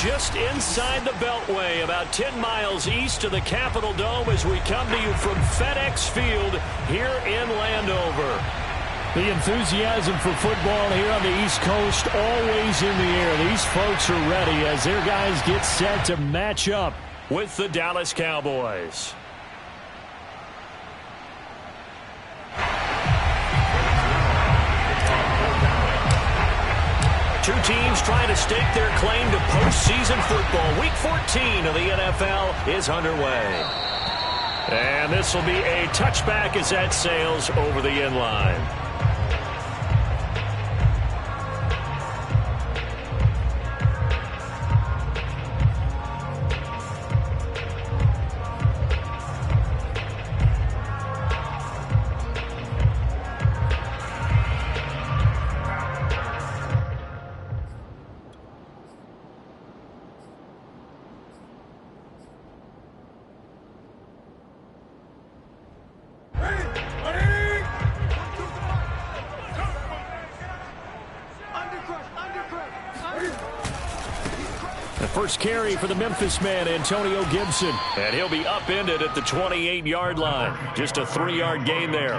just inside the Beltway, about 10 miles east of the Capitol Dome as we come to you from FedEx Field here in Landover. The enthusiasm for football here on the East Coast always in the air. These folks are ready as their guys get set to match up with the Dallas Cowboys. Two teams trying to stake their claim to postseason football. Week 14 of the NFL is underway. And this will be a touchback as that sails over the end line. First carry for the Memphis man, Antonio Gibson. And he'll be upended at the 28-yard line. Just a 3-yard gain there.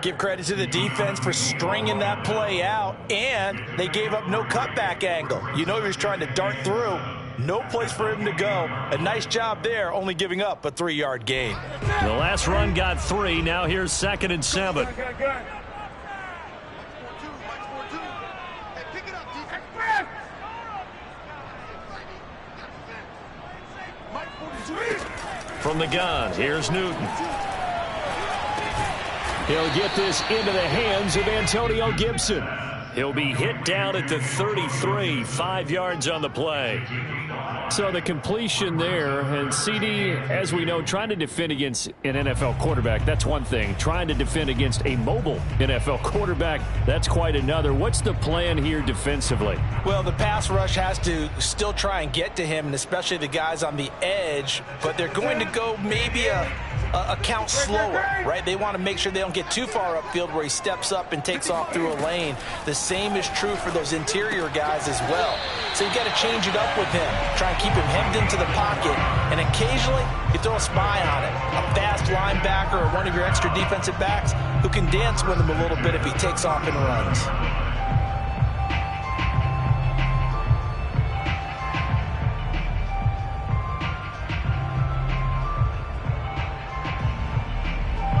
Give credit to the defense for stringing that play out, and they gave up no cutback angle. You know he was trying to dart through. No place for him to go. A nice job there, only giving up a 3-yard gain. The last run got 3. Now here's 2nd and 7. From the gun, here's Newton. He'll get this into the hands of Antonio Gibson. He'll be hit down at the 33, 5 yards on the play. So the completion there, and CD, as we know, trying to defend against an NFL quarterback, that's one thing. Trying to defend against a mobile NFL quarterback, that's quite another. What's the plan here defensively? Well, the pass rush has to still try and get to him, and especially the guys on the edge, but they're going to go maybe a count slower, right? They want to make sure they don't get too far upfield where he steps up and takes off through a lane. The same is true for those interior guys as well. So you got to change it up with him. Try and keep him hemmed into the pocket, and occasionally you throw a spy on it. A fast linebacker or one of your extra defensive backs who can dance with him a little bit if he takes off and runs.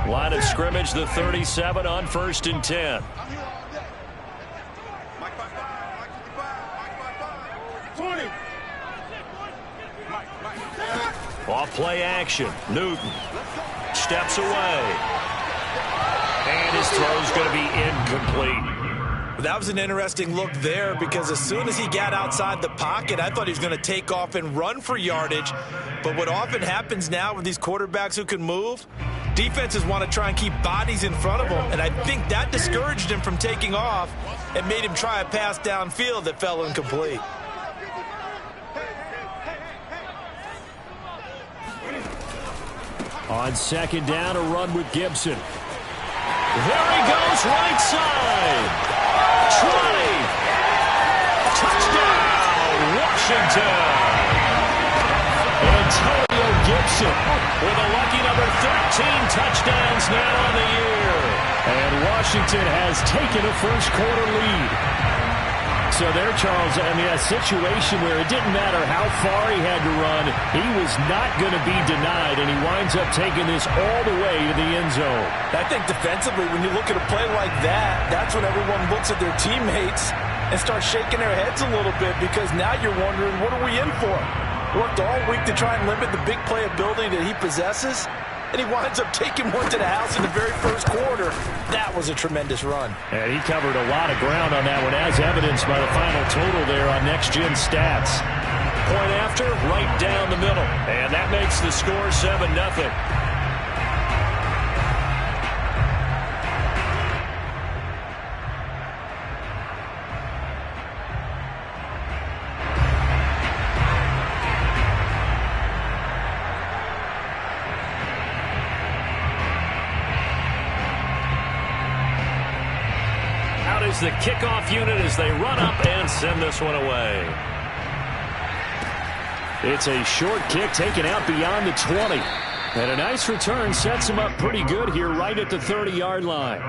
Line of scrimmage, the 37 on 1st and 10. Off play action. Newton steps away. And his throw's going to be incomplete. That was an interesting look there because as soon as he got outside the pocket, I thought he was going to take off and run for yardage. But what often happens now with these quarterbacks who can move, defenses want to try and keep bodies in front of them, and I think that discouraged him from taking off and made him try a pass downfield that fell incomplete. On 2nd down, a run with Gibson. There he goes, right side. 20. Touchdown, Washington. Antonio Gibson with a lucky number 13 touchdowns now on the year. And Washington has taken a first-quarter lead. So there, Charles, I mean, a situation where it didn't matter how far he had to run, he was not going to be denied, and he winds up taking this all the way to the end zone. I think defensively, when you look at a play like that, that's when everyone looks at their teammates and starts shaking their heads a little bit because now you're wondering, what are we in for? Worked all week to try and limit the big play ability that he possesses, and he winds up taking one to the house in the very first quarter. That was a tremendous run. And he covered a lot of ground on that one, as evidenced by the final total there on Next Gen Stats. Point after, right down the middle. And that makes the score 7-0. The kickoff unit as they run up and send this one away. It's a short kick taken out beyond the 20. And a nice return sets him up pretty good here right at the 30-yard line.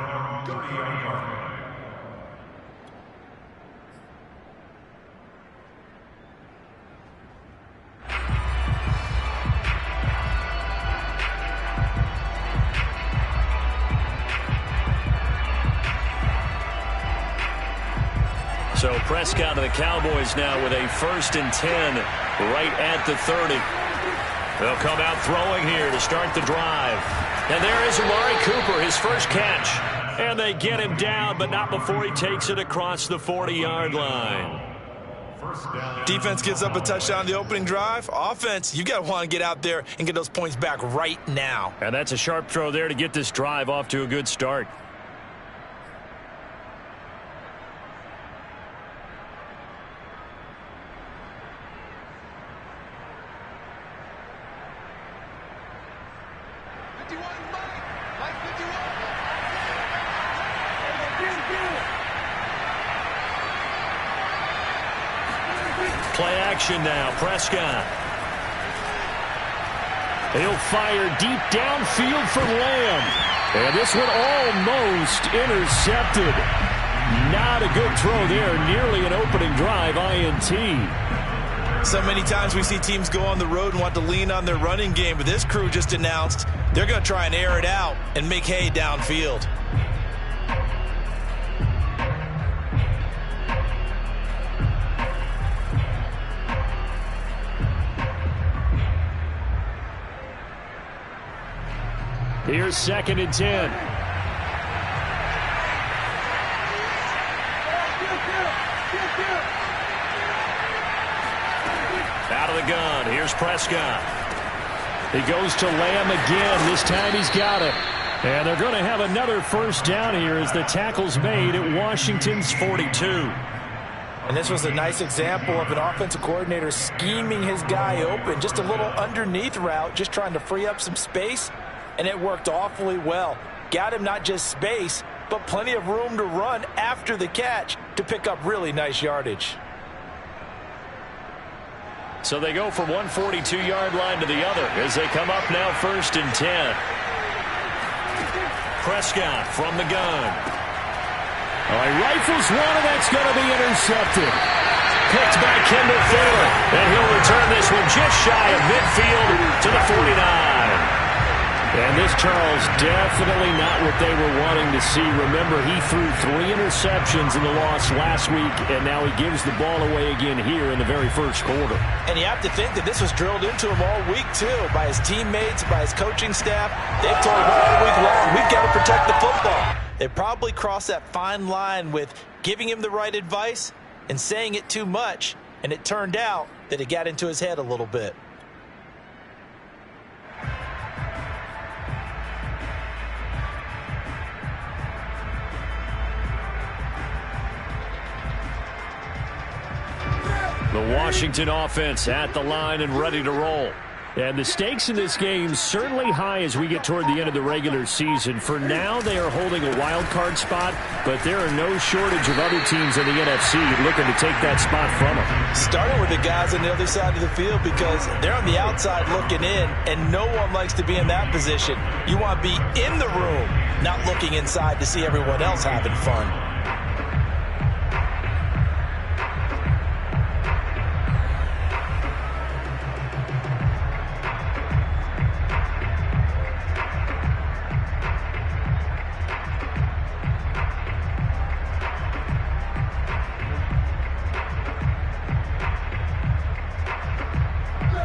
So Prescott of the Cowboys now with a 1st and 10 right at the 30. They'll come out throwing here to start the drive. And there is Amari Cooper, his first catch. And they get him down, but not before he takes it across the 40-yard line. Defense gives up a touchdown on the opening drive. Offense, you got to want to get out there and get those points back right now. And that's a sharp throw there to get this drive off to a good start. Play action now, Prescott. He'll fire deep downfield for Lamb. And this one almost intercepted. Not a good throw there. Nearly an opening drive INT. So many times we see teams go on the road and want to lean on their running game, but this crew just announced they're going to try and air it out and make hay downfield. Here's 2nd and 10. Out of the gun. Here's Prescott. He goes to Lamb again. This time he's got it. And they're going to have another first down here as the tackle's made at Washington's 42. And this was a nice example of an offensive coordinator scheming his guy open. Just a little underneath route, just trying to free up some space. And it worked awfully well. Got him not just space, but plenty of room to run after the catch to pick up really nice yardage. So they go from one 42-yard line to the other as they come up now 1st and 10. Prescott from the gun. He rifles one, and that's going to be intercepted. Picked by Kendall Fuller. And he'll return this one just shy of midfield to the 49. And this, Charles, definitely not what they were wanting to see. Remember, he threw 3 interceptions in the loss last week, and now he gives the ball away again here in the very first quarter. And you have to think that this was drilled into him all week, too, by his teammates, by his coaching staff. They've told him all week long, we've got to protect the football. They probably crossed that fine line with giving him the right advice and saying it too much, and it turned out that it got into his head a little bit. The Washington offense at the line and ready to roll. And the stakes in this game certainly high as we get toward the end of the regular season. For now, they are holding a wild card spot, but there are no shortage of other teams in the NFC looking to take that spot from them. Starting with the guys on the other side of the field because they're on the outside looking in, and no one likes to be in that position. You want to be in the room, not looking inside to see everyone else having fun.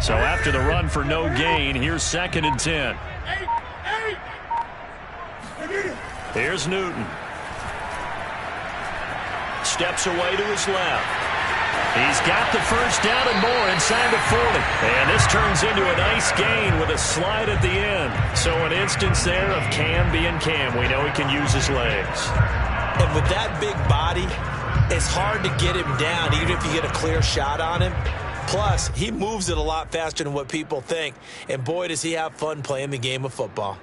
So after the run for no gain, here's 2nd and 10. Here's Newton. Steps away to his left. He's got the first down and more inside the 40. And this turns into a nice gain with a slide at the end. So an instance there of Cam being Cam. We know he can use his legs. And with that big body, it's hard to get him down, even if you get a clear shot on him. Plus, he moves it a lot faster than what people think. And boy, does he have fun playing the game of football.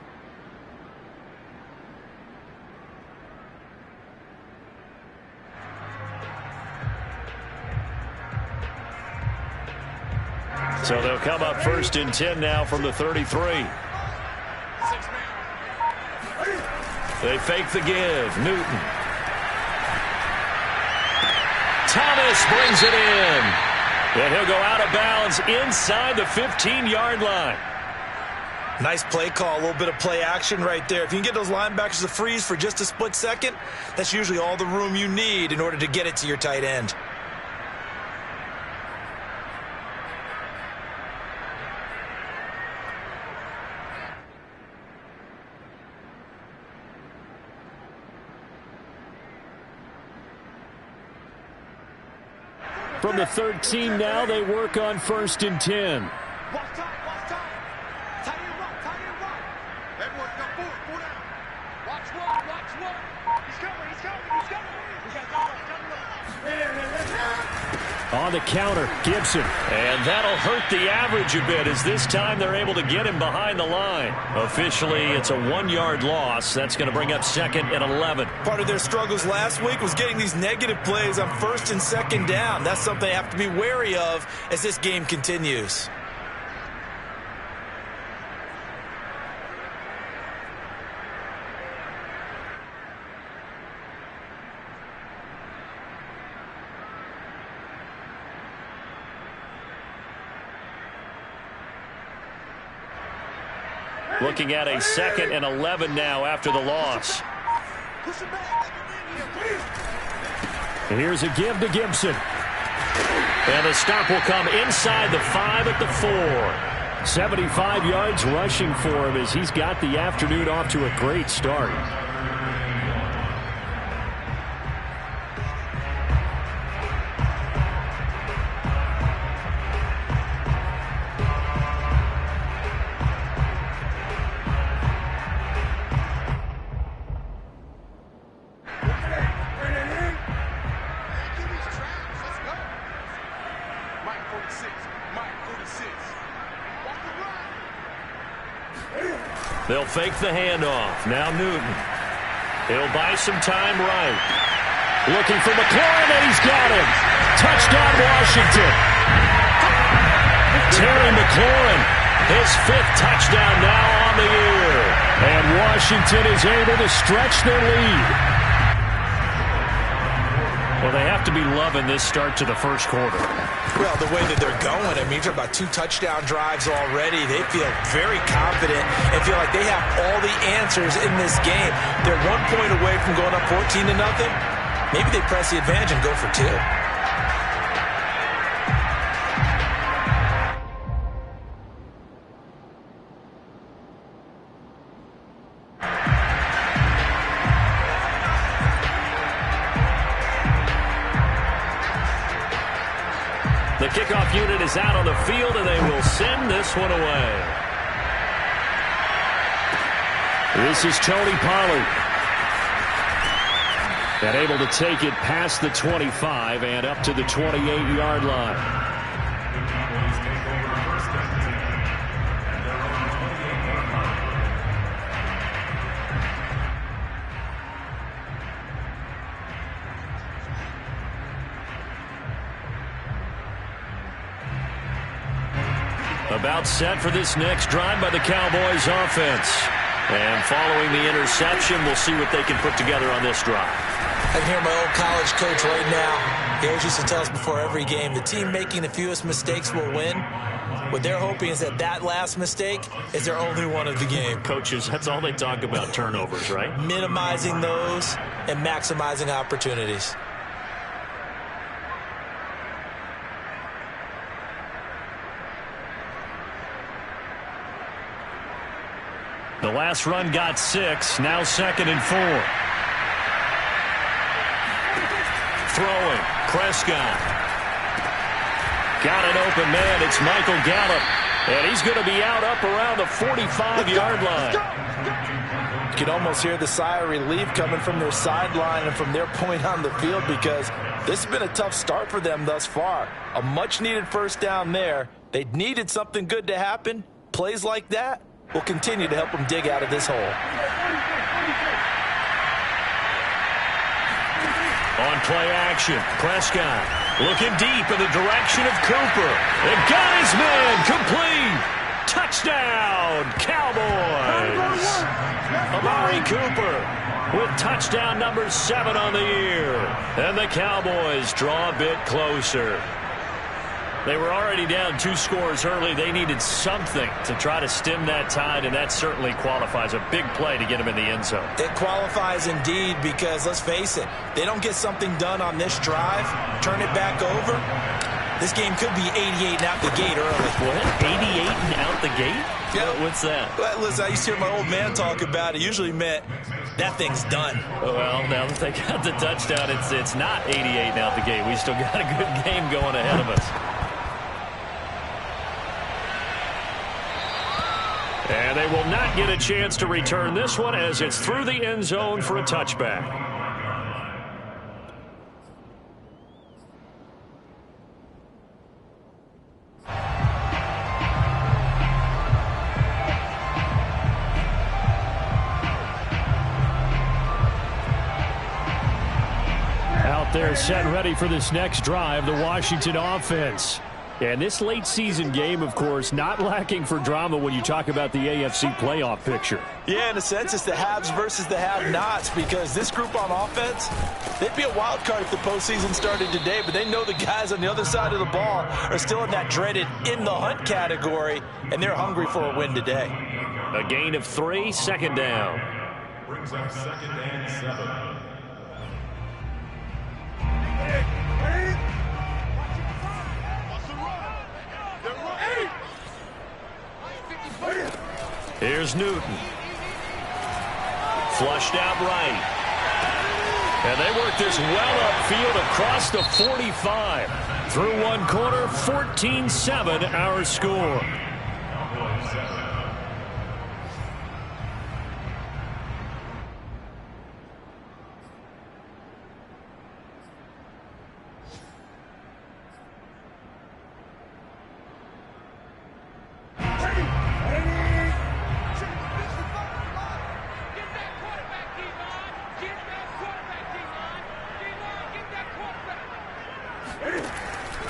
So they'll come up 1st and 10 now from the 33. They fake the give. Newton. Thomas brings it in. And he'll go out of bounds inside the 15-yard line. Nice play call, a little bit of play action right there. If you can get those linebackers to freeze for just a split second, that's usually all the room you need in order to get it to your tight end. From the 13 now, they work on 1st and 10. On the counter, Gibson. And that'll hurt the average a bit as this time they're able to get him behind the line. Officially, it's a 1-yard loss. That's going to bring up 2nd and 11. Part of their struggles last week was getting these negative plays on 1st and 2nd down. That's something they have to be wary of as this game continues. Looking at a 2nd and 11 now after the loss. And here's a give to Gibson. And the stop will come inside the 5 at the 4. 75 yards rushing for him as he's got the afternoon off to a great start. They'll fake the handoff. Now Newton. He'll buy some time right. Looking for McLaurin, and he's got him. Touchdown, Washington. Terry McLaurin, his 5th touchdown now on the year. And Washington is able to stretch their lead. Well, they have to be loving this start to the first quarter. Well, the way that they're going, I mean, you're talking about 2 touchdown drives already. They feel very confident and feel like they have all the answers in this game. They're 1 point away from going up 14-0. Maybe they press the advantage and go for 2. The kickoff unit is out on the field, and they will send this one away. This is Tony Pollard. And able to take it past the 25 and up to the 28-yard line. About set for this next drive by the Cowboys offense. And following the interception, we'll see what they can put together on this drive. I can hear my old college coach right now. He always used to tell us before every game, the team making the fewest mistakes will win. What they're hoping is that that last mistake is their only one of the game. Coaches, that's all they talk about, turnovers, right? Minimizing those and maximizing opportunities. The last run got 6. Now 2nd and 4. Throwing. Prescott. Got an open man. It's Michael Gallup. And he's going to be out up around the 45-yard line. You can almost hear the sigh of relief coming from their sideline and from their point on the field because this has been a tough start for them thus far. A much-needed first down there. They needed something good to happen. Plays like that will continue to help them dig out of this hole. On play action, Prescott. Looking deep in the direction of Cooper. And got his man complete. Touchdown, Cowboys. Amari Cooper with touchdown number 7 on the year. And the Cowboys draw a bit closer. They were already down 2 scores early. They needed something to try to stem that tide, and that certainly qualifies. A big play to get them in the end zone. It qualifies indeed because, let's face it, they don't get something done on this drive, turn it back over, this game could be 88 and out the gate early. What? 88 and out the gate? Yeah. What's that? Well, listen, I used to hear my old man talk about it. Usually meant that thing's done. Well, now that they got the touchdown, it's not 88 and out the gate. We still got a good game going ahead of us. And they will not get a chance to return this one as it's through the end zone for a touchback. Out there set ready for this next drive, the Washington offense. And this late season game, of course, not lacking for drama when you talk about the AFC playoff picture. Yeah, in a sense, it's the haves versus the have-nots because this group on offense, they'd be a wild card if the postseason started today, but they know the guys on the other side of the ball are still in that dreaded in-the-hunt category, and they're hungry for a win today. A gain of 3, second down. Brings up 2nd and 7. Here's Newton. Flushed out right. And they work this well upfield across the 45. Through one quarter, 14-7 our score.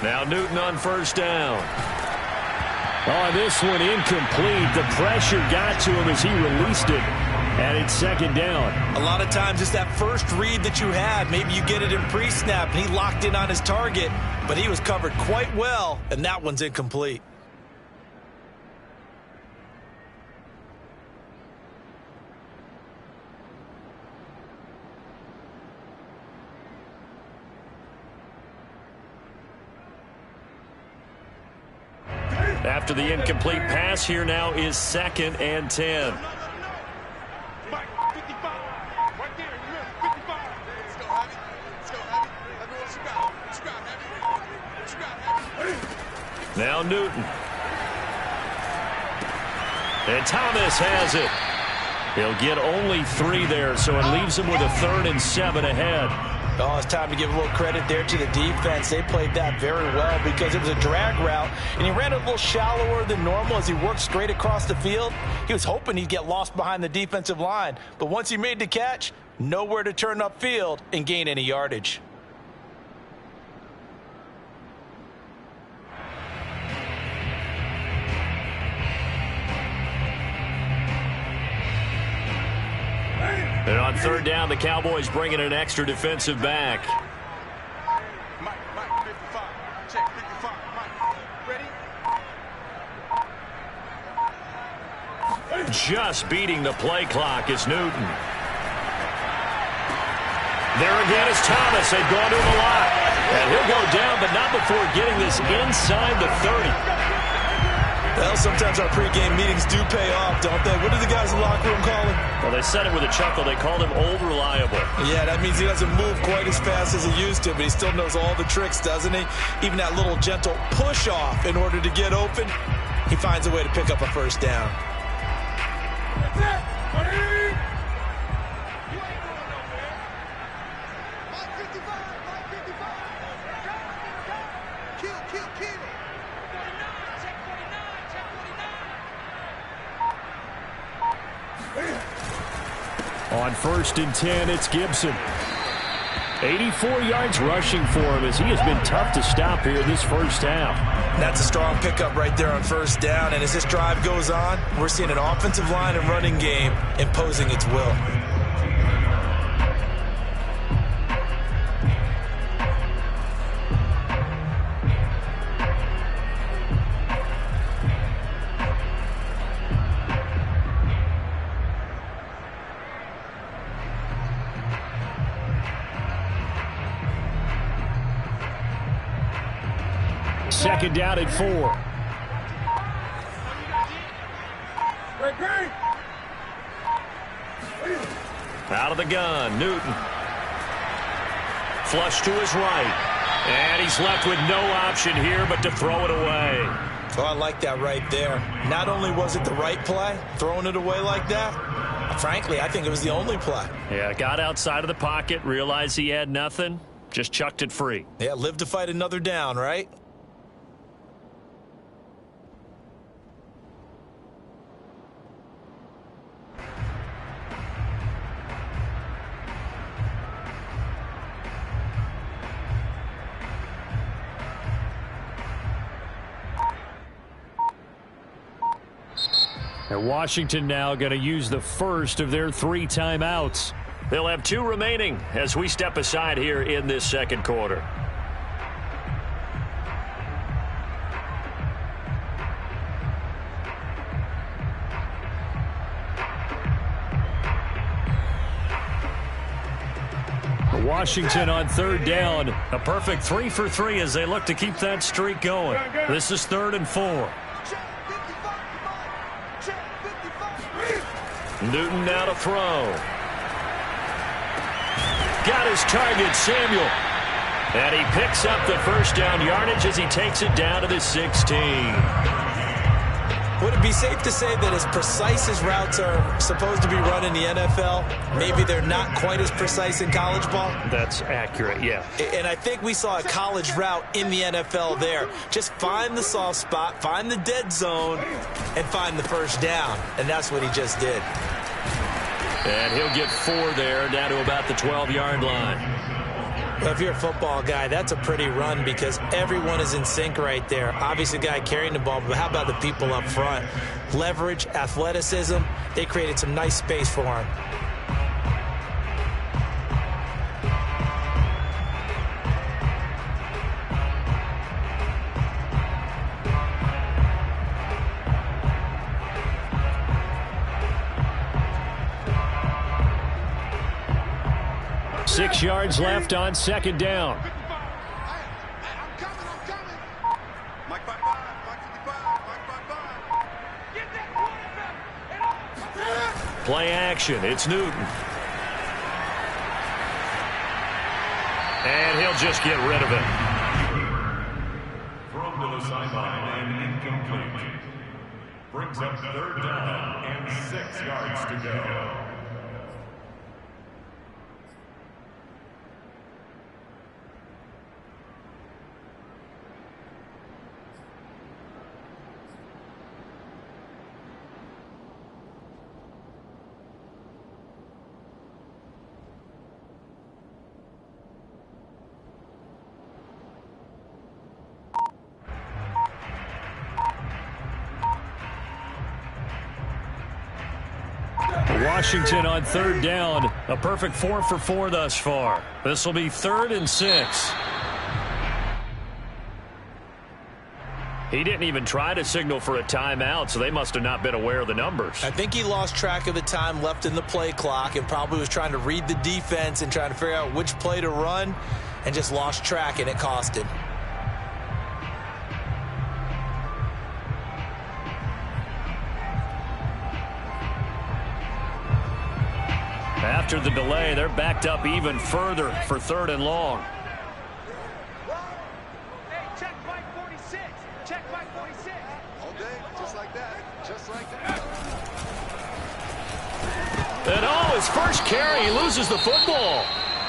Now Newton on first down. On this one, incomplete. The pressure got to him as he released it. And it's second down. A lot of times it's that first read that you have. Maybe you get it in pre-snap, and he locked in on his target, but he was covered quite well, and that one's incomplete. After the incomplete pass, here now is 2nd and 10. Now Newton. And Thomas has it. He'll get only 3 there, so it leaves him with a 3rd and 7 ahead. Oh, it's time to give a little credit there to the defense. They played that very well because it was a drag route, and he ran a little shallower than normal as he worked straight across the field. He was hoping he'd get lost behind the defensive line, but once he made the catch, nowhere to turn upfield and gain any yardage. And on 3rd down, the Cowboys bring in an extra defensive back. Mike, 55. Check 55. Mike, ready? Just beating the play clock is Newton. There again is Thomas. They've gone to him a lot. And he'll go down, but not before getting this inside the 30. Well, sometimes our pregame meetings do pay off, don't they? What do the guys in the locker room call him? Well, they said it with a chuckle. They called him Old Reliable. Yeah, that means he doesn't move quite as fast as he used to, but he still knows all the tricks, doesn't he? Even that little gentle push-off in order to get open, he finds a way to pick up a first down. That's it. Ready? On 1st and 10, it's Gibson. 84 yards rushing for him as he has been tough to stop here this first half. That's a strong pickup right there on first down. And as this drive goes on, we're seeing an offensive line and running game imposing its will. Second down at 4. Out of the gun, Newton. Flush to his right. And he's left with no option here but to throw it away. Oh, I like that right there. Not only was it the right play, throwing it away like that, frankly, I think it was the only play. Yeah, got outside of the pocket, realized he had nothing, just chucked it free. Yeah, live to fight another down, right? And Washington now going to use the first of their 3 timeouts. They'll have 2 remaining as we step aside here in this second quarter. Washington on third down. A perfect 3 for 3 as they look to keep that streak going. This is 3rd and 4. Newton now to throw. Got his target, Samuel. And he picks up the first down yardage as he takes it down to the 16. Would it be safe to say that as precise as routes are supposed to be run in the NFL, maybe they're not quite as precise in college ball? That's accurate, yeah. And I think we saw a college route in the NFL there. Just find the soft spot, find the dead zone, and find the first down. And that's what he just did. And he'll get 4 there, down to about the 12-yard line. Well, if you're a football guy, that's a pretty run because everyone is in sync right there. Obviously, the guy carrying the ball, but how about the people up front? Leverage, athleticism, they created some nice space for him. Six yards left on second down. Play action. It's Newton. And he'll just get rid of it. Thrown to the sideline and incomplete. Brings up 3rd down and 6 yards to go. Washington on third down. A perfect 4 for 4 thus far. This will be 3rd and 6. He didn't even try to signal for a timeout, so they must have not been aware of the numbers. I think he lost track of the time left in the play clock and probably was trying to read the defense and trying to figure out which play to run and just lost track, and it cost him. After the delay, they're backed up even further for 3rd and long. Hey, check Mike 46. Check Mike 46. All day, just like that. Just like that. And oh, his first carry, he loses the football.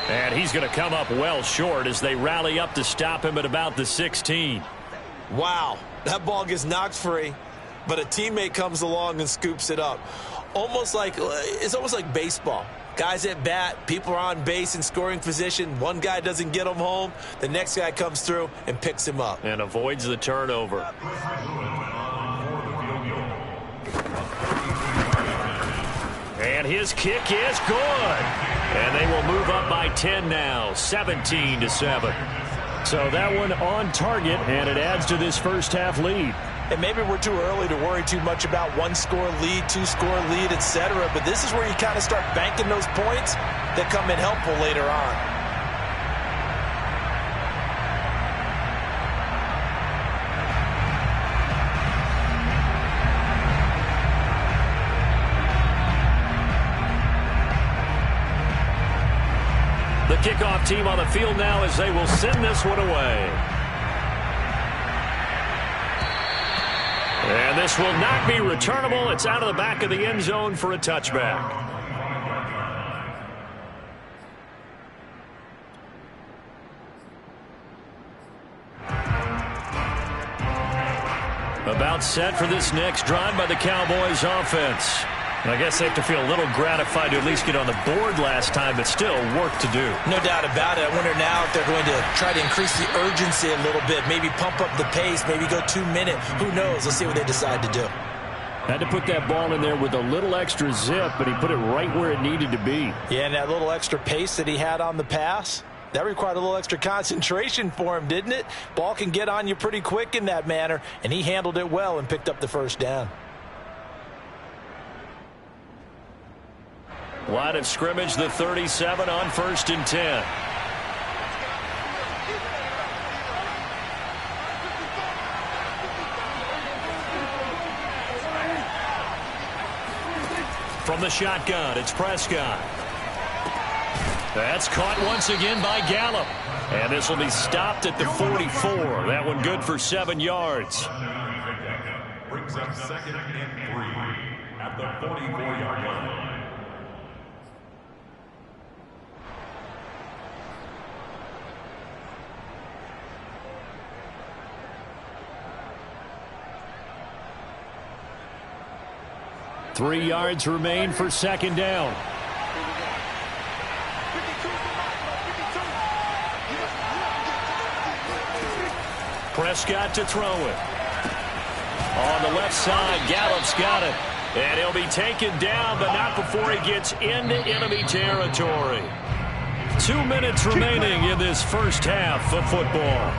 And he's going to come up well short as they rally up to stop him at about the 16. Wow, that ball gets knocked free, but a teammate comes along and scoops it up. It's almost like baseball. Guys at bat, people are on base in scoring position. One guy doesn't get him home. The next guy comes through and picks him up. And avoids the turnover. And his kick is good. And they will move up by 10 now, 17-7. So that one on target, and it adds to this first half lead. And maybe we're too early to worry too much about one-score lead, two-score lead, etc. But this is where you kind of start banking those points that come in helpful later on. The kickoff team on the field now as they will send this one away. And this will not be returnable. It's out of the back of the end zone for a touchback. About set for this next drive by the Cowboys offense. And I guess they have to feel a little gratified to at least get on the board last time, but still work to do. No doubt about it. I wonder now if they're going to try to increase the urgency a little bit, maybe pump up the pace, maybe go 2 minute. Who knows? Let's see what they decide to do. Had to put that ball in there with a little extra zip, but he put it right where it needed to be. Yeah, and that little extra pace that he had on the pass, that required a little extra concentration for him, didn't it? Ball can get on you pretty quick in that manner, and he handled it well and picked up the first down. Line of scrimmage, the 37 on 1st and 10. From the shotgun, it's Prescott. That's caught once again by Gallup. And this will be stopped at the 44. That one good for 7 yards. Brings up 2nd and 3 at the 44-yard line. Three yards remain for 2nd down. Prescott to throw it. On the left side, Gallup's got it. And he'll be taken down, but not before he gets into enemy territory. 2 minutes remaining in this first half of football.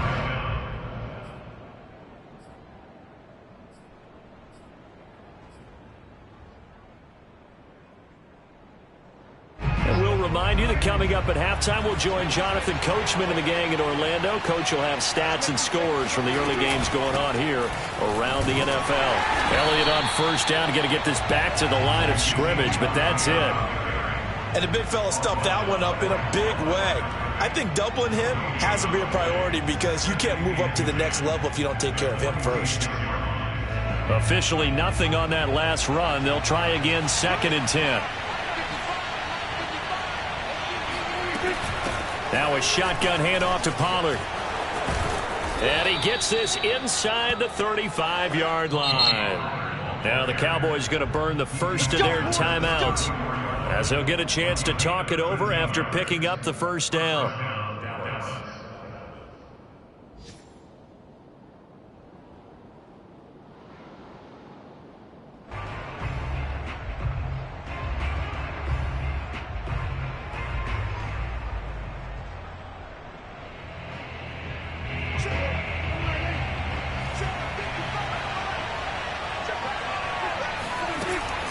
Remind you that coming up at halftime, we'll join Jonathan Coachman and the gang in Orlando. Coach will have stats and scores from the early games going on here around the NFL. Elliott on 1st down, going to get this back to the line of scrimmage, but that's it. And the big fella stuffed that one up in a big way. I think doubling him has to be a priority because you can't move up to the next level if you don't take care of him first. Officially nothing on that last run. They'll try again 2nd and 10. Now a shotgun handoff to Pollard. And he gets this inside the 35-yard line. Now the Cowboys going to burn the first of their timeouts as they'll get a chance to talk it over after picking up the first down.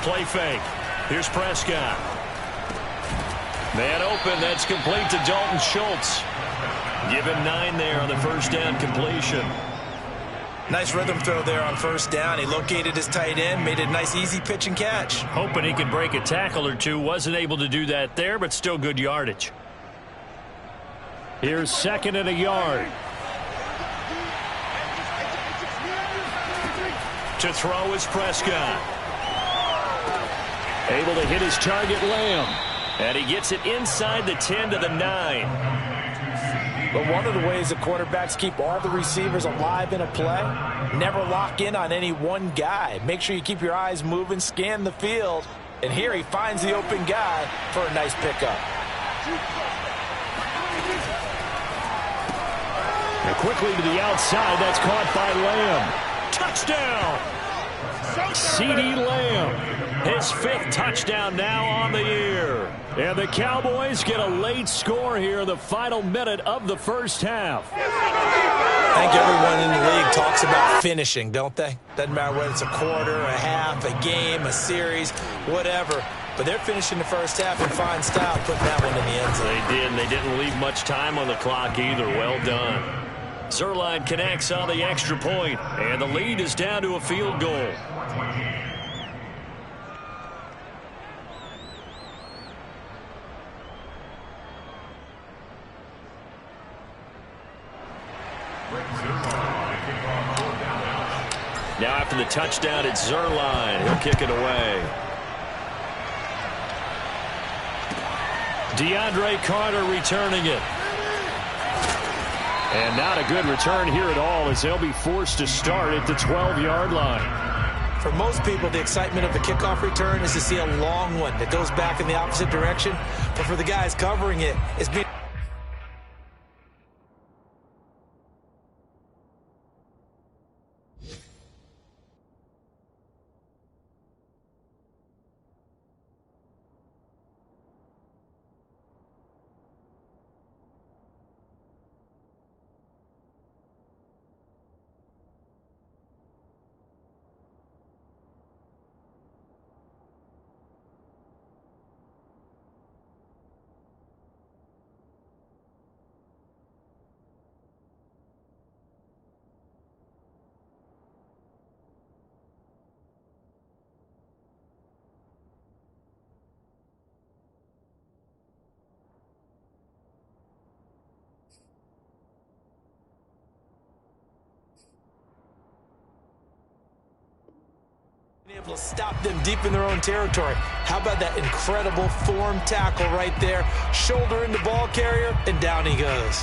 Play fake. Here's Prescott. Man open. That's complete to Dalton Schultz. Give him 9 there on the first down completion. Nice rhythm throw there on 1st down. He located his tight end, made it a nice easy pitch and catch. Hoping he could break a tackle or two. Wasn't able to do that there, but still good yardage. Here's 2nd and a yard. To throw is Prescott. Able to hit his target, Lamb. And he gets it inside the 10 to the 9. But one of the ways the quarterbacks keep all the receivers alive in a play, never lock in on any one guy. Make sure you keep your eyes moving, scan the field, And here he finds the open guy for a nice pickup. And quickly to the outside. That's caught by Lamb. Touchdown! CeeDee Lamb. His 5th touchdown now on the year. And the Cowboys get a late score here in the final minute of the first half. I think everyone in the league talks about finishing, don't they? Doesn't matter whether it's a quarter, a half, a game, a series, whatever. But they're finishing the first half in fine style, putting that one in the end zone. They did, and they didn't leave much time on the clock either. Well done. Zuerlein connects on the extra point, and the lead is down to a field goal. Now after the touchdown, it's Zuerlein. He'll kick it away. DeAndre Carter returning it. And not a good return here at all, as they'll be forced to start at the 12-yard line. For most people, the excitement of the kickoff return is to see a long one that goes back in the opposite direction. But for the guys covering it, it's being... able to stop them deep in their own territory. How about that incredible form tackle right there? Shoulder in the ball carrier, and down he goes.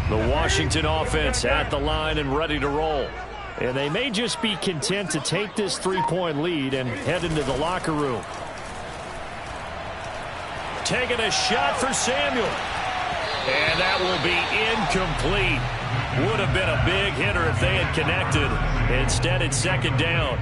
The Washington offense at the line and ready to roll. And they may just be content to take this 3-point lead and head into the locker room. Taking a shot for Samuel. And that will be incomplete. Would have been a big hitter if they had connected. Instead, it's second down.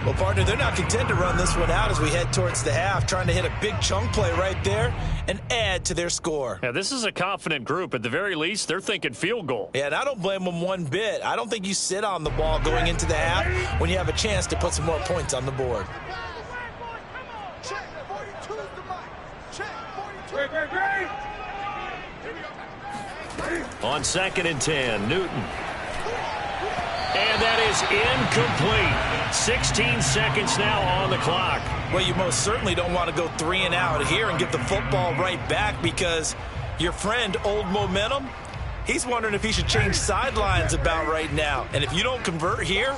Well, partner, they're not content to run this one out as we head towards the half, trying to hit a big chunk play right there and add to their score. Yeah, this is a confident group. At the very least, they're thinking field goal. Yeah, and I don't blame them one bit. I don't think you sit on the ball going into the half when you have a chance to put some more points on the board. On 2nd and 10, Newton. And that is incomplete. 16 seconds now on the clock. Well, you most certainly don't want to go 3 and out here and get the football right back, because your friend, Old Momentum, he's wondering if he should change sidelines about right now. And if you don't convert here,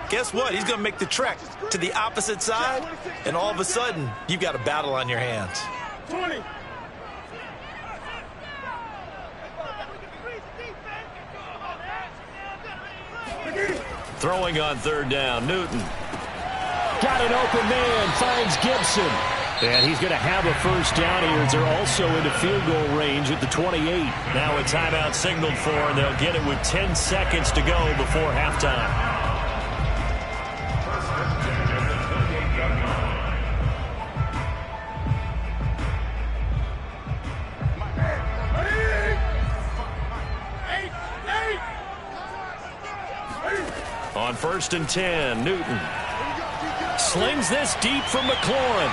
guess what? He's going to make the trek to the opposite side, and all of a sudden, you've got a battle on your hands. 20. Throwing on 3rd down, Newton. Got an open man, finds Gibson. And he's going to have a first down here. They're also into field goal range at the 28. Now a timeout signaled for, and they'll get it with 10 seconds to go before halftime. On 1st and 10, Newton slings this deep from McLaurin.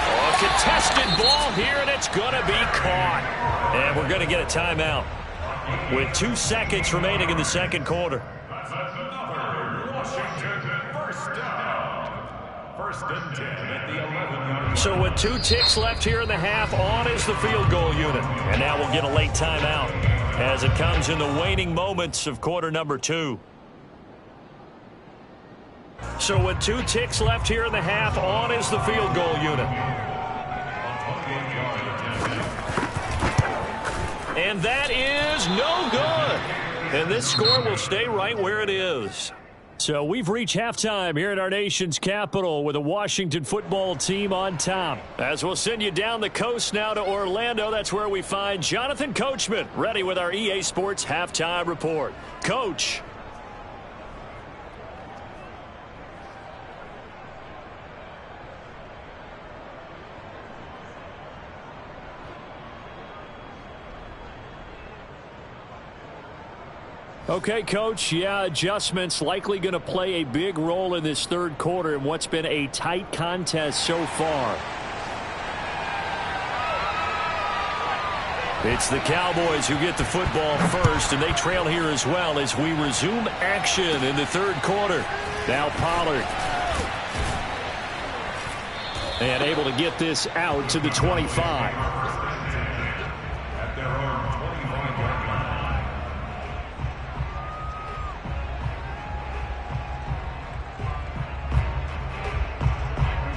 Oh, contested ball here, and it's going to be caught. And we're going to get a timeout with 2 seconds remaining in the second quarter. That's another Washington first down. 1st and 10 at the 11-yard. So with 2 ticks left here in the half, on is the field goal unit. And now we'll get a late timeout as it comes in the waning moments of quarter number 2. So with 2 ticks left here in the half, on is the field goal unit. And that is no good. And this score will stay right where it is. So we've reached halftime here at our nation's capital with the Washington football team on top. As we'll send you down the coast now to Orlando, that's where we find Jonathan Coachman ready with our EA Sports halftime report. Coach. Okay, Coach, yeah, adjustments likely going to play a big role in this third quarter in what's been a tight contest so far. It's the Cowboys who get the football first, and they trail here as well as we resume action in the third quarter. Now Pollard. And able to get this out to the 25.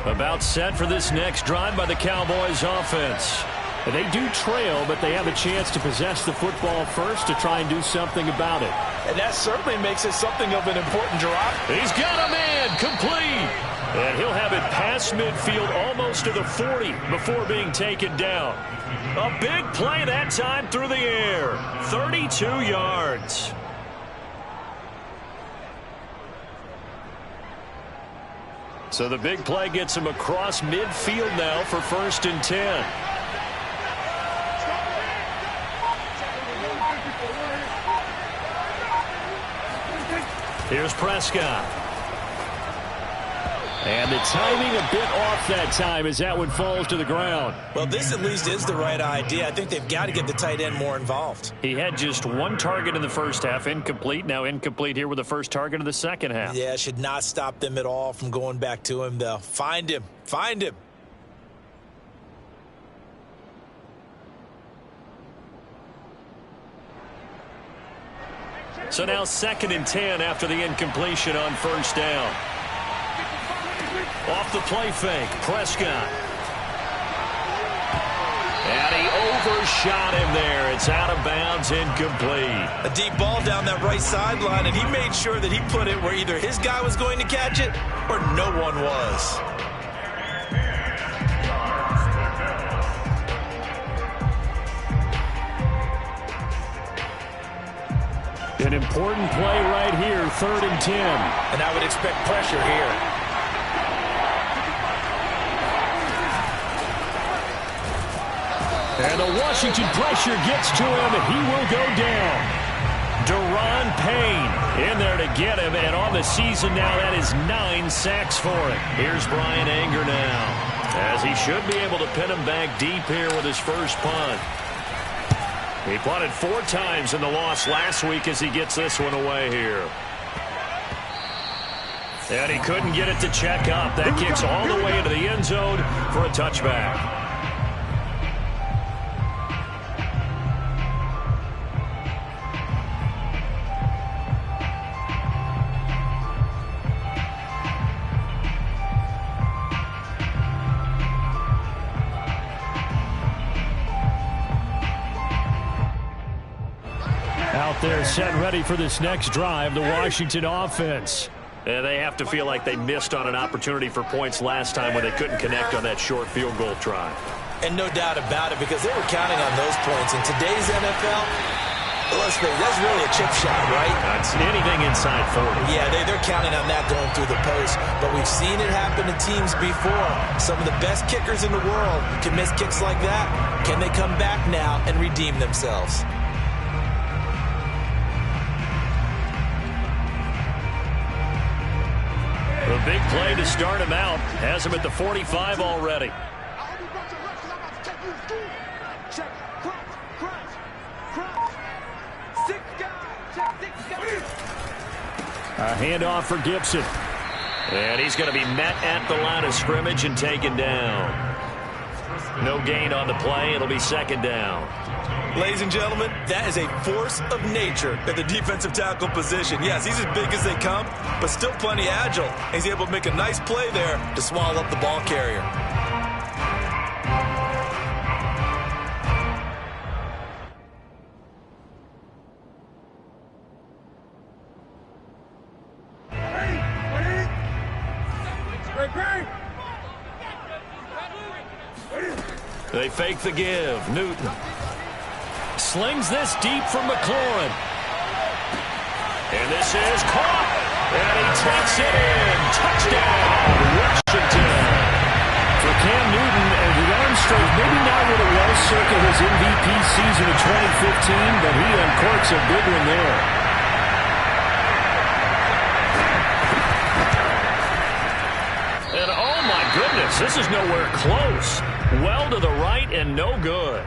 About set for this next drive by the Cowboys offense. They do trail, but they have a chance to possess the football first to try and do something about it. And that certainly makes it something of an important drive. He's got a man complete. And he'll have it past midfield almost to the 40 before being taken down. A big play that time through the air. 32 yards. So the big play gets him across midfield now for 1st and 10. Here's Prescott. And the timing a bit off that time as that one falls to the ground. Well, this at least is the right idea. I think they've got to get the tight end more involved. He had just 1 target in the first half, incomplete. Now incomplete here with the first target of the second half. Yeah, should not stop them at all from going back to him, though. Find him. Find him. So now 2nd and 10 after the incompletion on 1st down. Off the play fake, Prescott. And he overshot him there. It's out of bounds, incomplete. A deep ball down that right sideline, and he made sure that he put it where either his guy was going to catch it or no one was. An important play right here, 3rd and 10. And I would expect pressure here. And the Washington pressure gets to him, and he will go down. Deron Payne in there to get him, and on the season now, that is 9 sacks for him. Here's Brian Anger now, as he should be able to pin him back deep here with his first punt. He punted 4 times in the loss last week as he gets this one away here. And he couldn't get it to check up. That kicks all the way into the end zone for a touchback. Out there set ready for this next drive, the Washington offense. And they have to feel like they missed on an opportunity for points last time when they couldn't connect on that short field goal try. And no doubt about it, because they were counting on those points. In today's NFL, let's face it, that's really a chip shot, right? That's anything inside 40. Yeah, they're counting on that going through the post. But we've seen it happen to teams before. Some of the best kickers in the world can miss kicks like that. Can they come back now and redeem themselves? A big play to start him out. Has him at the 45 already. A handoff for Gibson. And he's going to be met at the line of scrimmage and taken down. No gain on the play. It'll be 2nd down. Ladies and gentlemen, that is a force of nature at the defensive tackle position. Yes, he's as big as they come, but still plenty agile. He's able to make a nice play there to swallow up the ball carrier. They fake the give. Newton slings this deep for McLaurin. And this is caught. And he takes it in. Touchdown, Washington. For Cam Newton, and the arm strength, maybe not what it was circa his MVP season of 2015, but he uncorks a big one there. And oh my goodness, this is nowhere close. Well to the right and no good.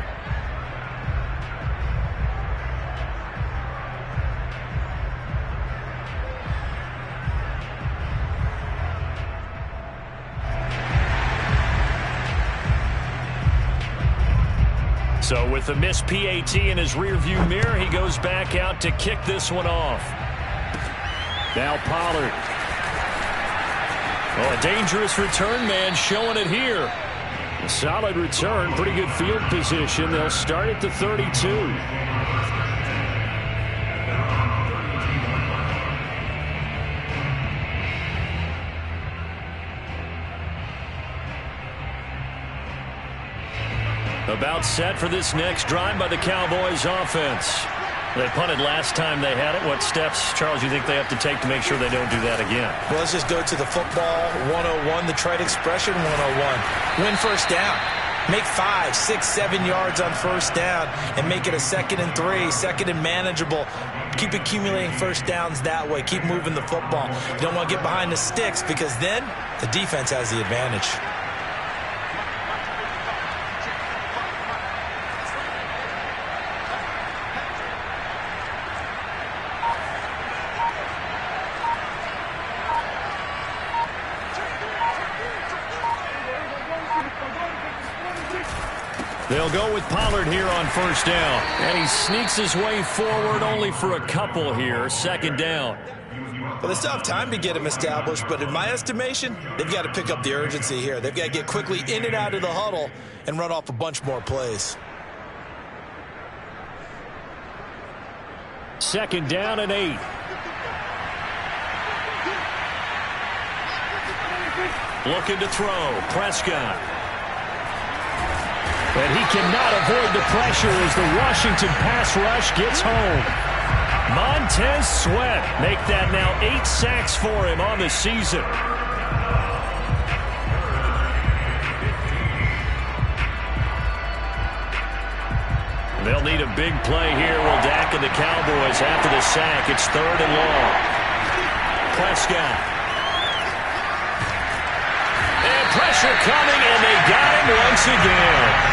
So with the missed PAT in his rearview mirror, he goes back out to kick this one off. Now Pollard. Oh, a dangerous return man showing it here. A solid return, pretty good field position. They'll start at the 32. About set for this next drive by the Cowboys offense. They punted last time they had it. What steps, Charles, you think they have to take to make sure they don't do that again? Well, let's just go to the football 101, the trite expression 101. Win first down. Make 5, 6, 7 yards on first down and make it a 2nd and 3, 2nd and manageable. Keep accumulating first downs that way. Keep moving the football. You don't want to get behind the sticks because then the defense has the advantage. They'll go with Pollard here on first down. And he sneaks his way forward only for a couple here. 2nd down. Well, they still have time to get him established, but in my estimation, they've got to pick up the urgency here. They've got to get quickly in and out of the huddle and run off a bunch more plays. 2nd down and 8. Looking to throw. Prescott. And he cannot avoid the pressure as the Washington pass rush gets home. Montez Sweat make that now 8 sacks for him on the season. They'll need a big play here. Will Dak and the Cowboys after the sack. It's 3rd and long. Prescott. And pressure coming, and they got him once again.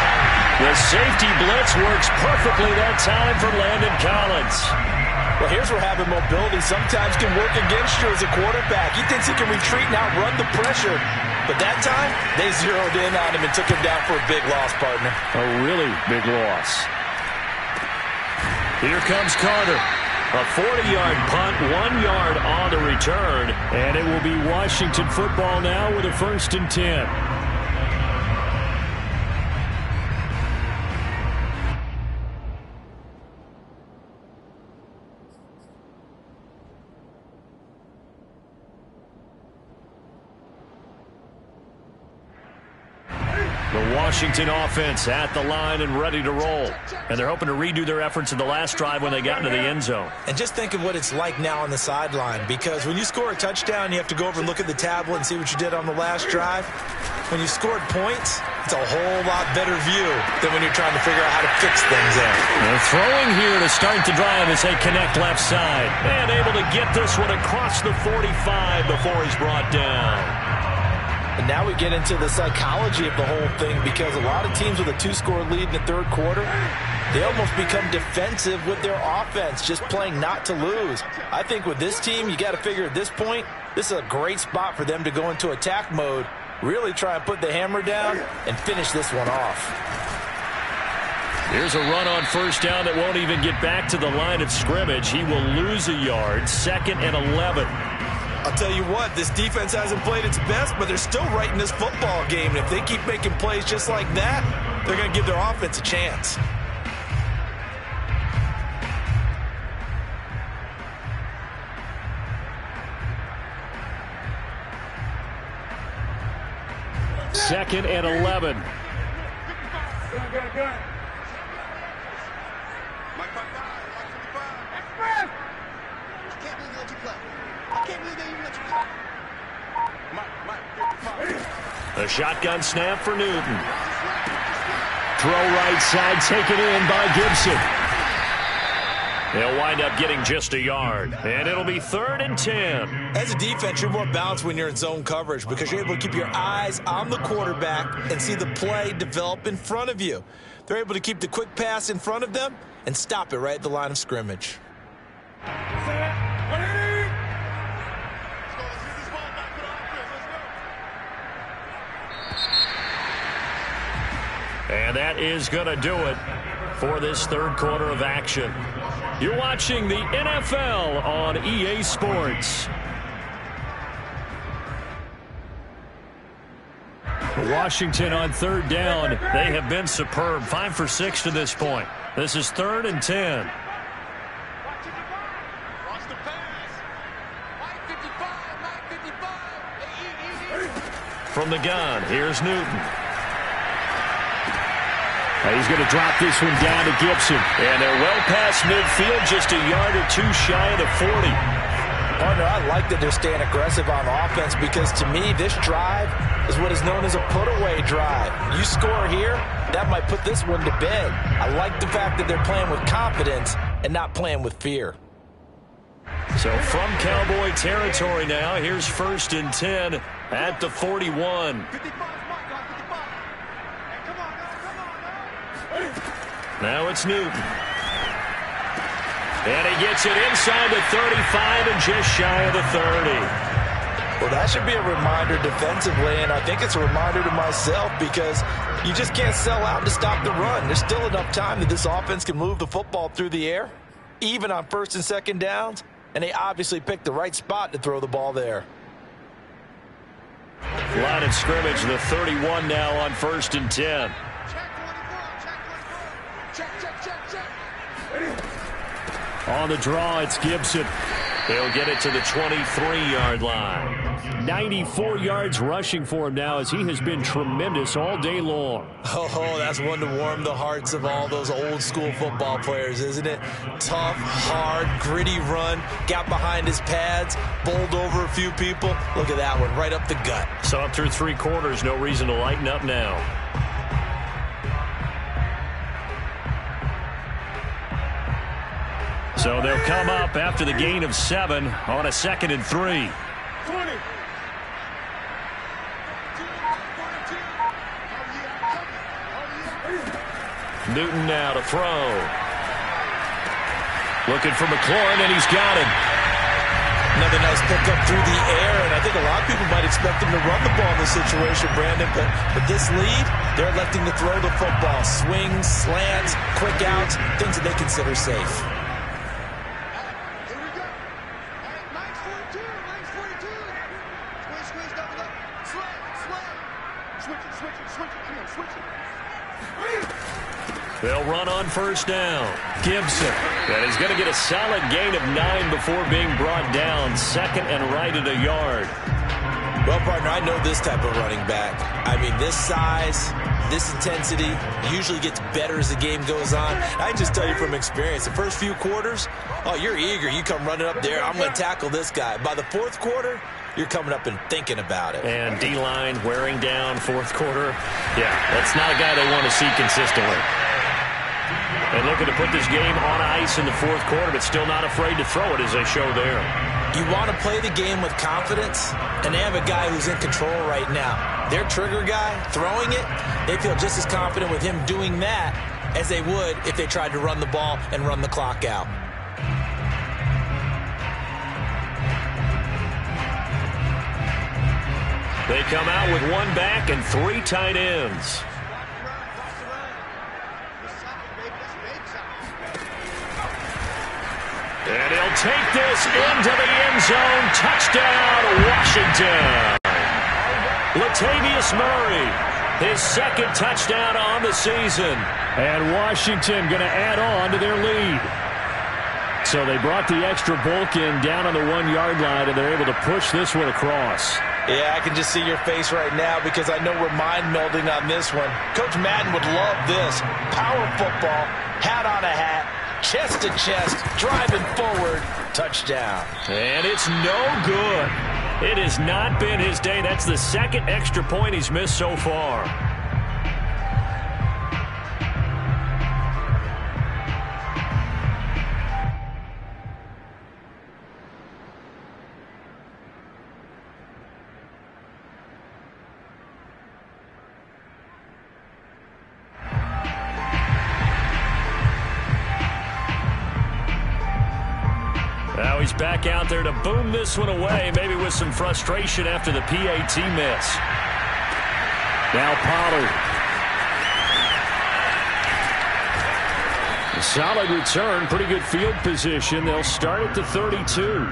The safety blitz works perfectly that time for Landon Collins. Well, here's where having mobility sometimes can work against you as a quarterback. He thinks he can retreat and outrun the pressure. But that time, they zeroed in on him and took him down for a big loss, partner. A really big loss. Here comes Carter. A 40-yard punt, 1 yard on the return. And it will be Washington football now with a 1st and 10. The Washington offense at the line and ready to roll. And they're hoping to redo their efforts in the last drive when they got into the end zone. And just think of what it's like now on the sideline, because when you score a touchdown, you have to go over and look at the tablet and see what you did on the last drive. When you scored points, it's a whole lot better view than when you're trying to figure out how to fix things there. They're throwing here to start the drive as they connect left side. And able to get this one across the 45 before he's brought down. And now we get into the psychology of the whole thing, because a lot of teams with a 2-score lead in the 3rd quarter, they almost become defensive with their offense, just playing not to lose. I think with this team, you got to figure at this point, this is a great spot for them to go into attack mode, really try and put the hammer down and finish this one off. Here's a run on first down that won't even get back to the line of scrimmage. He will lose a yard. 2nd and 11. I'll tell you what, this defense hasn't played its best, but they're still right in this football game. And if they keep making plays just like that, they're going to give their offense a chance. Second and 11. A shotgun snap for Newton. Throw right side, taken in by Gibson. They'll wind up getting just a yard, and it'll be 3rd and 10. As a defense, you're more balanced when you're in zone coverage because you're able to keep your eyes on the quarterback and see the play develop in front of you. They're able to keep the quick pass in front of them and stop it right at the line of scrimmage. And that is going to do it for this 3rd quarter of action. You're watching the NFL on EA Sports. Washington on 3rd down. They have been superb. 5 for 6 to this point. This is 3rd and 10. From the gun, here's Newton. He's going to drop this one down to Gibson. And they're well past midfield, just a yard or two shy of the 40. Partner, I like that they're staying aggressive on offense because to me, this drive is what is known as a put-away drive. You score here, that might put this one to bed. I like the fact that they're playing with confidence and not playing with fear. So from Cowboy territory now, here's 1st and 10 at the 41. Now it's Newton. And he gets it inside the 35 and just shy of the 30. Well, that should be a reminder defensively, and I think it's a reminder to myself because you just can't sell out to stop the run. There's still enough time that this offense can move the football through the air, even on 1st and 2nd downs, and they obviously picked the right spot to throw the ball there. Line of scrimmage, the 31 now on 1st and 10. On the draw, it's Gibson. He'll get it to the 23-yard line. 94 yards rushing for him now as he has been tremendous all day long. Oh, that's one to warm the hearts of all those old-school football players, isn't it? Tough, hard, gritty run, got behind his pads, bowled over a few people. Look at that one, right up the gut. So up through 3 quarters, no reason to lighten up now. So they'll come up after the gain of 7 on a 2nd and 3. 20. Newton now to throw. Looking for McLaurin, and he's got him. Another nice pickup through the air, and I think a lot of people might expect him to run the ball in this situation, Brandon, but with this lead, they're electing to throw the football. Swings, slants, quick outs, things that they consider safe. They'll run on 1st down. Gibson. And he's going to get a solid gain of 9 before being brought down. 2nd and right at a yard. Well, partner, I know this type of running back. I mean, this size, this intensity usually gets better as the game goes on. I can just tell you from experience, the first few quarters, oh, you're eager. You come running up there, I'm going to tackle this guy. By the 4th quarter, you're coming up and thinking about it. And D-line wearing down 4th quarter. Yeah, that's not a guy they want to see consistently. And looking to put this game on ice in the 4th quarter, but still not afraid to throw it as they show there. You want to play the game with confidence, and they have a guy who's in control right now. Their trigger guy, throwing it, they feel just as confident with him doing that as they would if they tried to run the ball and run the clock out. They come out with 1 back and 3 tight ends. take this into the end zone. Touchdown, Washington. Latavius Murray, his second touchdown on the season. And Washington going to add on to their lead. So they brought the extra bulk in down on the 1 yard line, and they're able to push this one across. Yeah, I can just see your face right now because I know we're mind melding on this one. Coach Madden would love this. Power football, hat on a hat, chest to chest, driving forward, touchdown. And it's no good. It has not been his day. That's the second extra point he's missed so far. Now he's back out there to boom this one away, maybe with some frustration after the PAT miss. Now Pollard. A solid return, pretty good field position. They'll start at the 32.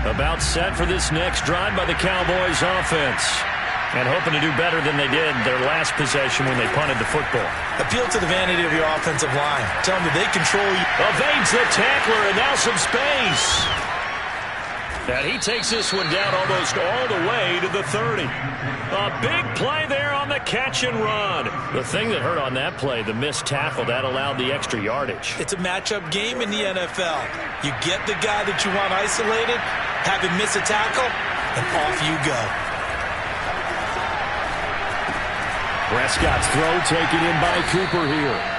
About set for this next drive by the Cowboys offense. And hoping to do better than they did their last possession when they punted the football. Appeal to the vanity of your offensive line. Tell them that they control you. Evades the tackler, and now some space. And he takes this one down almost all the way to the 30. A big play there on the catch and run. The thing that hurt on that play, the missed tackle, that allowed the extra yardage. It's a matchup game in the NFL. You get the guy that you want isolated, have him miss a tackle, and off you go. Prescott's throw taken in by Cooper here.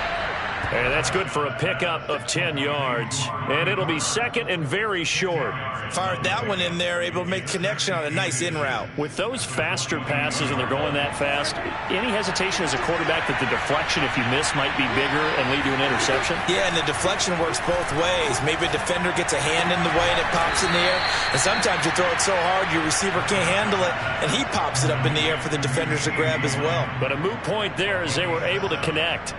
And that's good for a pickup of 10 yards. And it'll be second and very short. Fired that one in there, able to make connection on a nice in route. With those faster passes and they're going that fast, any hesitation as a quarterback that the deflection, if you miss, might be bigger and lead to an interception? Yeah, and the deflection works both ways. Maybe a defender gets a hand in the way and it pops in the air. And sometimes you throw it so hard your receiver can't handle it, and he pops it up in the air for the defenders to grab as well. But a moot point there as they were able to connect.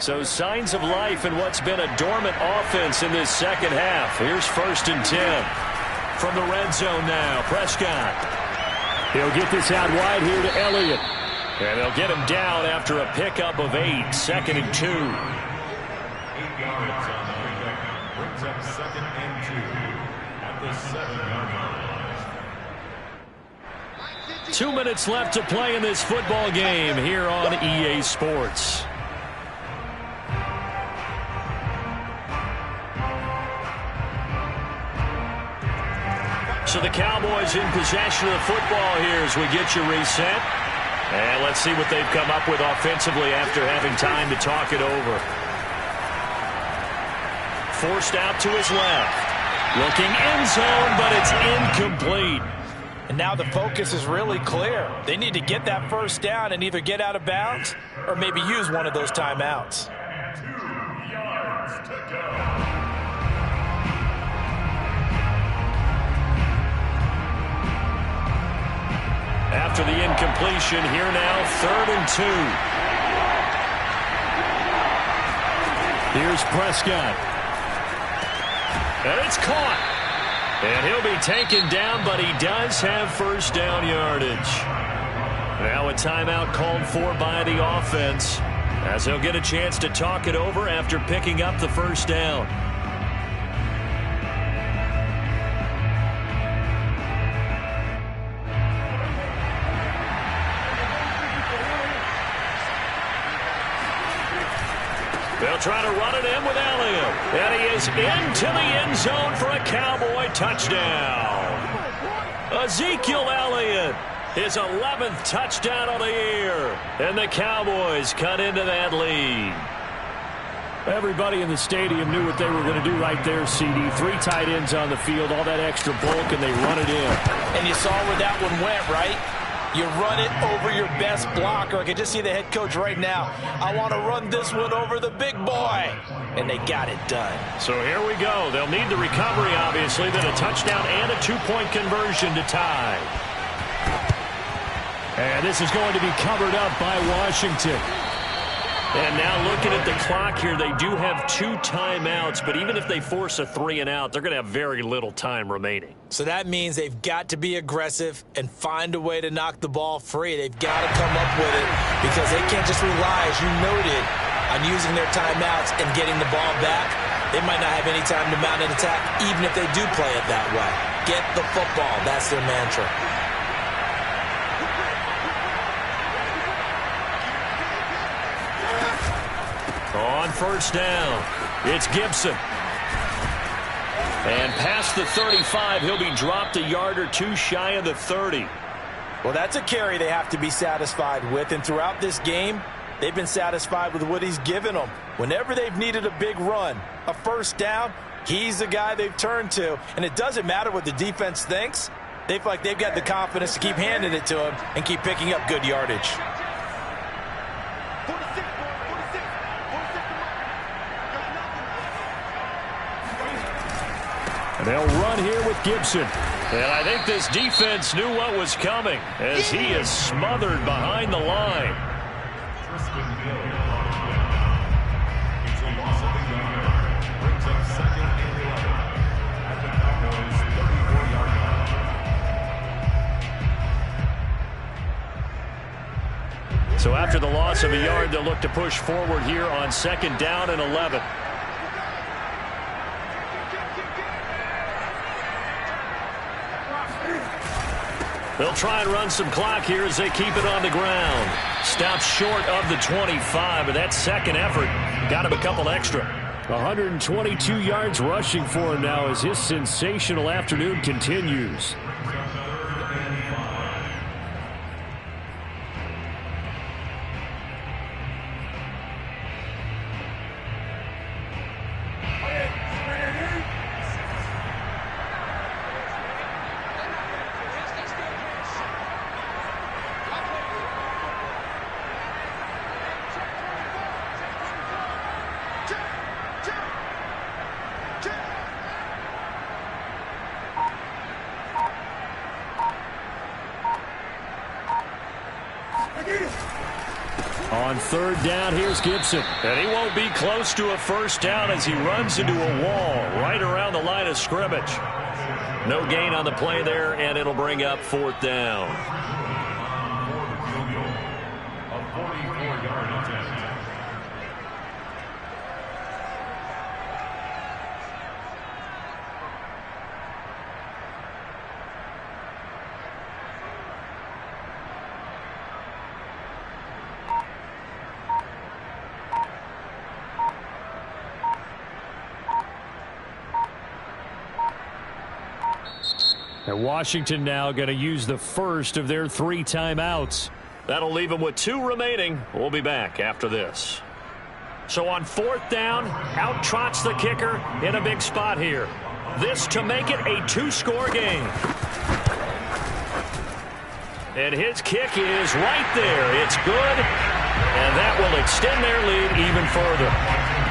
So signs of life in what's been a dormant offense in this second half. Here's 1st and 10. From the red zone now, Prescott. He'll get this out wide here to Elliott. And they'll get him down after a pickup of 8. 2nd and 2. 8 yards on the pickup. Brings up 2nd and 2 at the 7-yard line. 2 minutes left to play in this football game here on EA Sports. So the Cowboys in possession of the football here as we get you reset. And let's see what they've come up with offensively after having time to talk it over. Forced out to his left. Looking end zone, but it's incomplete. And now the focus is really clear. They need to get that first down and either get out of bounds or maybe use one of those timeouts. 2 yards to go. After the incompletion, here now, 3rd and 2. Here's Prescott. And it's caught. And he'll be taken down, but he does have first down yardage. Now a timeout called for by the offense, as he'll get a chance to talk it over after picking up the first down. They'll try to run it in with Elliott. And he is into the end zone for a Cowboy touchdown. Ezekiel Elliott, his 11th touchdown of the year. And the Cowboys cut into that lead. Everybody in the stadium knew what they were going to do right there, CD. 3 tight ends on the field, all that extra bulk, and they run it in. And you saw where that one went, right? You run it over your best blocker. I can just see the head coach right now. I want to run this one over the big boy. And they got it done. So here we go. They'll need the recovery, obviously, then a touchdown and a two-point conversion to tie. And this is going to be covered up by Washington. And now looking at the clock here, they do have 2 timeouts, but even if they force a 3-and-out, they're going to have very little time remaining. So that means they've got to be aggressive and find a way to knock the ball free. They've got to come up with it because they can't just rely, as you noted, on using their timeouts and getting the ball back. They might not have any time to mount an attack, even if they do play it that way. Get the football. That's their mantra. On first down, it's Gibson. And past the 35, he'll be dropped a yard or 2 shy of the 30. Well, that's a carry they have to be satisfied with. And throughout this game, they've been satisfied with what he's given them. Whenever they've needed a big run, a first down, he's the guy they've turned to. And it doesn't matter what the defense thinks. They feel like they've got the confidence to keep handing it to him and keep picking up good yardage. They'll run here with Gibson. And I think this defense knew what was coming as he is smothered behind the line. It's a loss of the yard. Brings up 2nd and 11 at the Cowgirls' 34-yard line. So after the loss of a yard, they'll look to push forward here on 2nd down and 11. They'll try and run some clock here as they keep it on the ground. Stops short of the 25, but that second effort got him a couple extra. 122 yards rushing for him now as his sensational afternoon continues. On 3rd down, here's Gibson. And he won't be close to a first down as he runs into a wall right around the line of scrimmage. No gain on the play there, and it'll bring up 4th down. A 44-yard attempt. And Washington now going to use the first of their 3 timeouts. That'll leave them with 2 remaining. We'll be back after this. So on 4th down, out trots the kicker in a big spot here. This to make it a 2-score game. And his kick is right there. It's good. And that will extend their lead even further.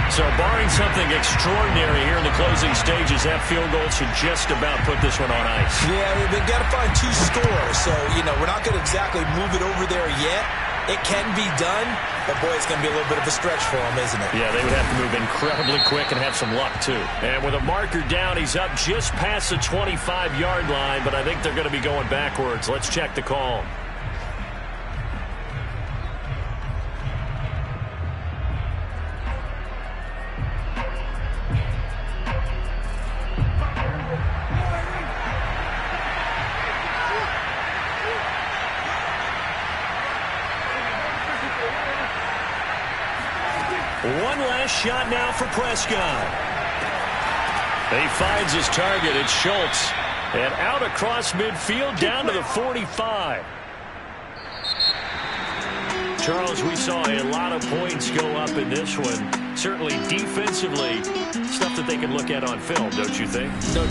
So barring something extraordinary here in the closing stages, that field goal should just about put this one on ice. Yeah, they've got to find 2 scores. So, we're not going to exactly move it over there yet. It can be done, but boy, it's going to be a little bit of a stretch for them, isn't it? Yeah, they would have to move incredibly quick and have some luck, too. And with a marker down, he's up just past the 25-yard line, but I think they're going to be going backwards. Let's check the call. One last shot now for Prescott. He finds his target. It's Schultz. And out across midfield down to the 45. Charles, we saw a lot of points go up in this one. Certainly defensively, stuff that they can look at on film, don't you think? No